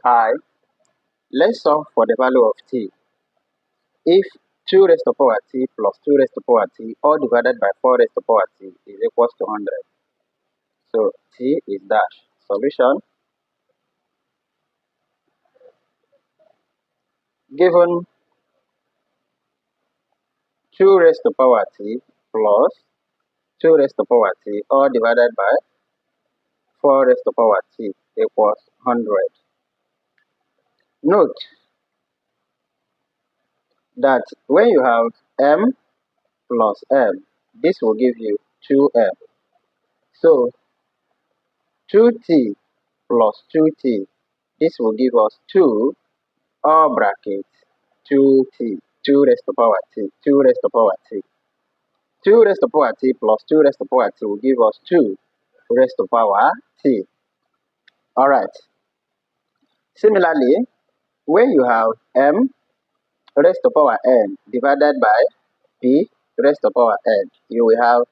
Hi, let's solve for the value of t. If 2 raised to power t plus 2 raised to power t all divided by 4 raised to power t is equals to 100. So t is dash. Solution: given 2 raised to power t plus 2 raised to power t all divided by 4 raised to power t equals 100. Note that when you have m plus m, this will give you 2m. So 2t plus 2t, this will give us 2 or bracket 2t, 2 raised to power t, 2 raised to power t. 2 raised to power t plus 2 raised to power t will give us 2 raised to power t. Alright. Similarly, when you have m raised to power n divided by p raised to power n, you will have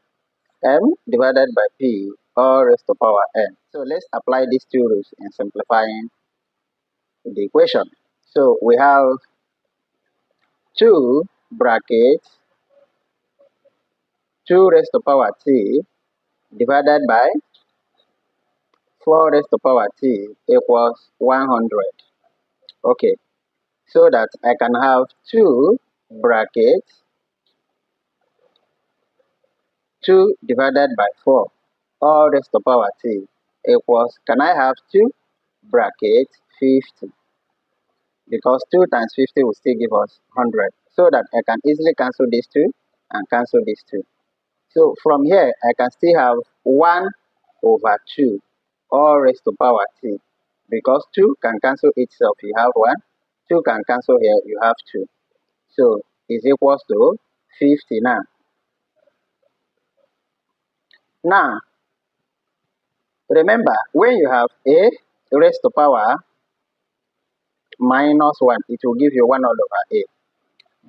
m divided by p all raised to power n. So let's apply these two rules in simplifying the equation. So we have 2 bracket 2 raised to power t divided by 4 raised to power t equals 100. Okay, so that I can have 2 brackets 2 divided by 4 all raised to power t equals, can I have 2 brackets 50? Because 2 times 50 will still give us 100. So that I can easily cancel these 2 and cancel these 2. So from here, I can still have 1 over 2 all raised to power t. Because 2 can cancel itself, you have 1. 2 can cancel here, you have 2. So is equals to 50 now. Now, remember, when you have a raised to power minus 1, it will give you 1 all over a.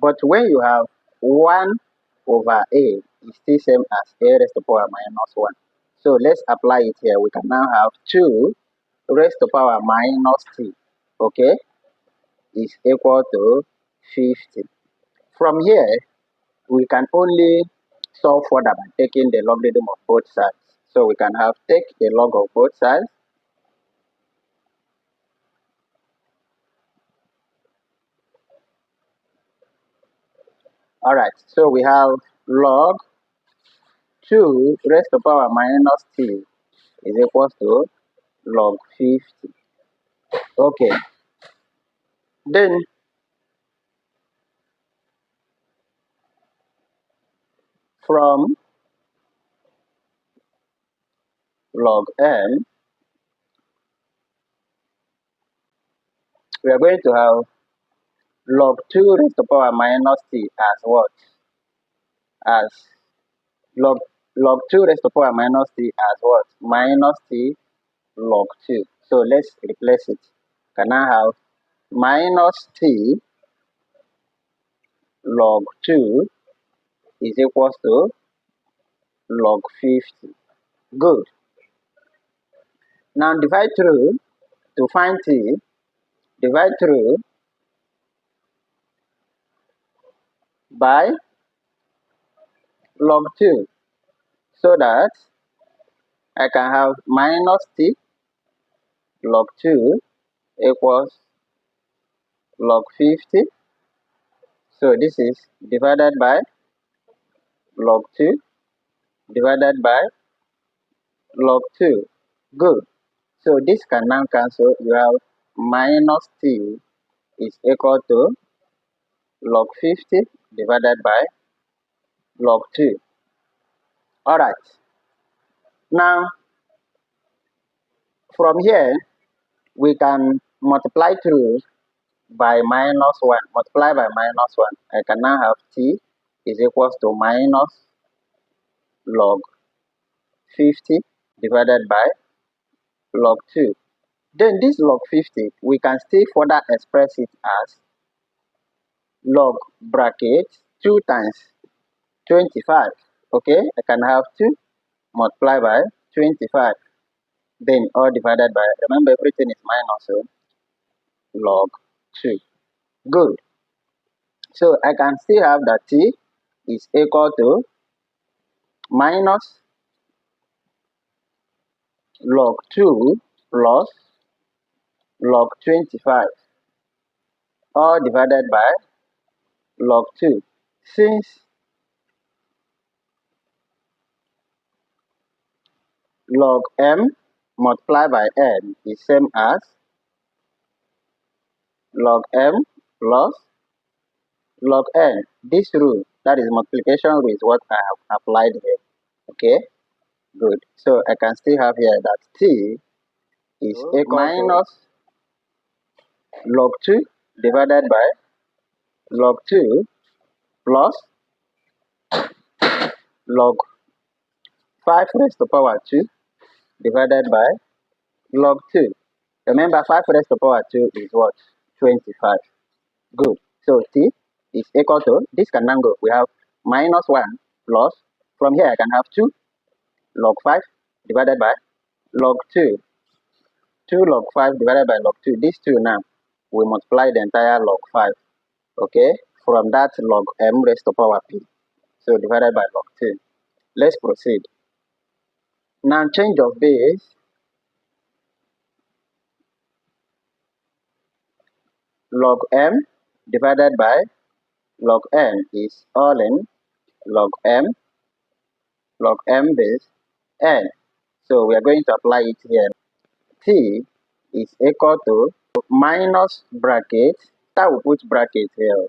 But when you have 1 over a, it's still same as a raised to power minus 1. So let's apply it here. We can now have 2 raised to power minus t, okay, is equal to 50. From here, we can only solve further by taking the logarithm of both sides. So we can have take the log of both sides. Alright, so we have log 2 raised to power minus t is equal to log 50. Okay, then from log m, we are going to have log 2 raised to power minus t as what? As log 2 raised to power minus t as what? Minus t log 2. So let's replace it. Can I have minus t log 2 is equals to log 50. Good. Now divide through to find t. Divide through by log 2 so that I can have minus t log 2 equals log 50. So this is divided by log 2 divided by log 2. Good. So this can now cancel. You have minus t is equal to log 50 divided by log 2. Alright. Now, from here, we can multiply through by minus 1. Multiply by minus 1. I can now have t is equals to minus log 50 divided by log 2. Then this log 50, we can still further express it as log bracket 2 times 25. Okay, I can have 2 multiplied by 25. Then all divided by, remember everything is minus, so log 2. Good. So I can still have that t is equal to minus log 2 plus log 25, all divided by log 2. Since log m multiplied by n is same as log m plus log n. This rule, that is multiplication rule, is what I have applied here. Okay, good. So I can still have here that t is equal minus log 2 divided by log 2 plus log 5 raised to power 2 divided by log 2. Remember, 5 raised to power 2 is what? 25. Good. So t is equal to, this can now go, we have minus 1 plus, from here I can have 2 log 5 divided by log 2. 2 log 5 divided by log 2. These two now, we multiply the entire log 5. Okay, from that log m raised to power p. So divided by log 2. Let's proceed. Now change of base. Log m divided by log n is all in log m base n. So we are going to apply it here. T is equal to minus bracket. That will put bracket here.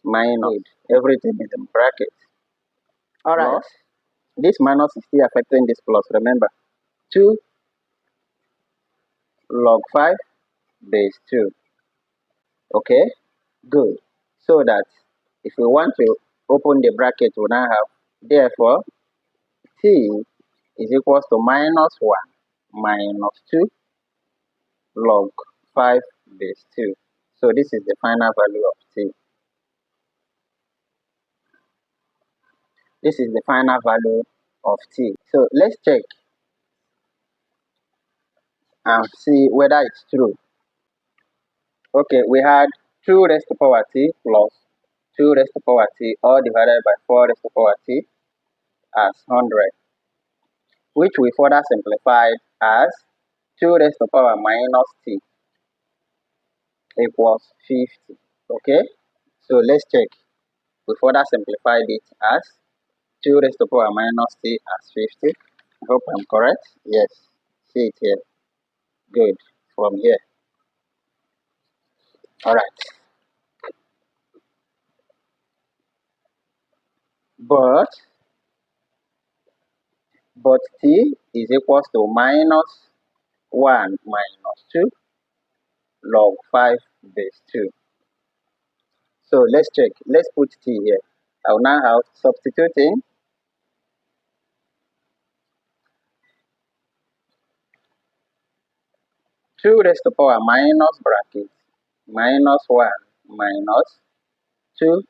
Minus. Everything is in bracket. Alright. This minus is still affecting this plus. Remember, 2 log 5 base 2. Okay, good. So that if we want to open the bracket, we now have, therefore, t is equals to minus 1 minus 2 log 5 base 2. So this is the final value of t. This is the final value of t. So let's check and see whether it's true. Okay, we had 2 raised to power t plus 2 raised to power t, all divided by 4 raised to power t as 100, which we further simplified as 2 raised to power minus t equals 50. Okay, so let's check. We further simplified it as 2 raised to power minus t as 50. I hope I'm correct. Yes, see it here. Good. From here. Alright. But t is equals to minus 1 minus 2 log 5 base 2. So let's check. Let's put t here. I will now have substituting 2 raised to power minus bracket minus 1 minus 2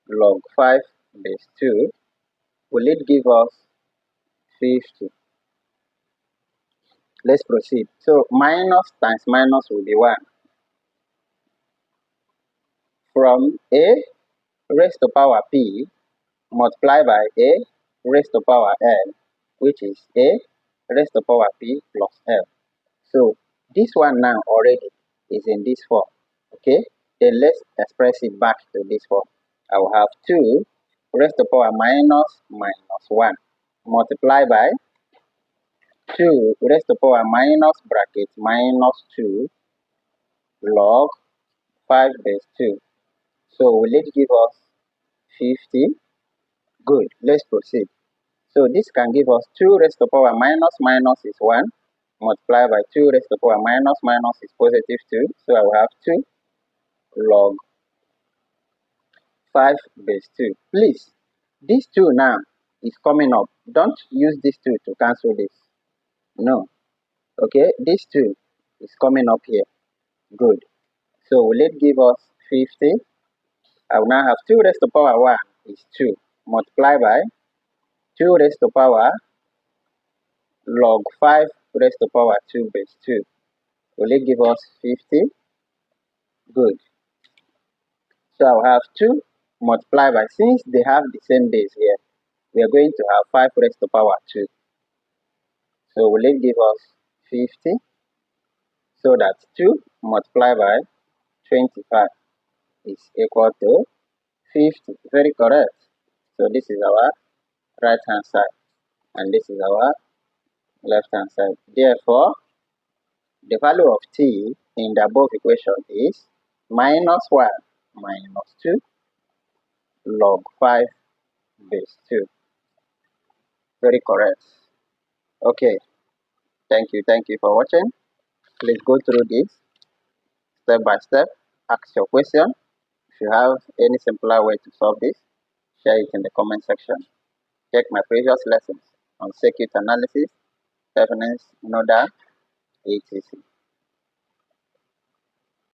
log 5 base 2. Will it give us 50? Let's proceed. So minus times minus will be 1. From a raised to power p multiplied by a raised to power n, which is a raised to power p plus l. So this one now already is in this form. Okay, then let's express it back to this form. I will have 2 raised to power minus 1 multiplied by 2 raised to power minus bracket minus 2 log 5 base 2. So will it give us 50? Good, let's proceed. So this can give us 2 raised to power minus is 1 multiplied by 2 raised to power minus is positive 2. So I will have 2 log 5 base 2. Please, this 2 now is coming up. Don't use this 2 to cancel this. No. Okay, this 2 is coming up here. Good. So will it give us 50? I will now have 2 raised to power 1 is 2 multiplied by 2 raised to power log 5 raised to power 2 base 2. Will it give us 50? Good. So I'll have 2 multiplied by, since they have the same base here, we are going to have 5 raised to power 2. So will it give us 50? So that's 2 multiplied by 25 is equal to 50. Very correct. So this is our right hand side and this is our left hand side. Therefore, the value of t in the above equation is minus 1 minus 2 log 5 base 2. Very correct. Okay, thank you for watching. Please go through this step by step. Ask your question. If you have any simpler way to solve this, share it in the comment section. Check my previous lessons on circuit analysis, reference, nodal, etc.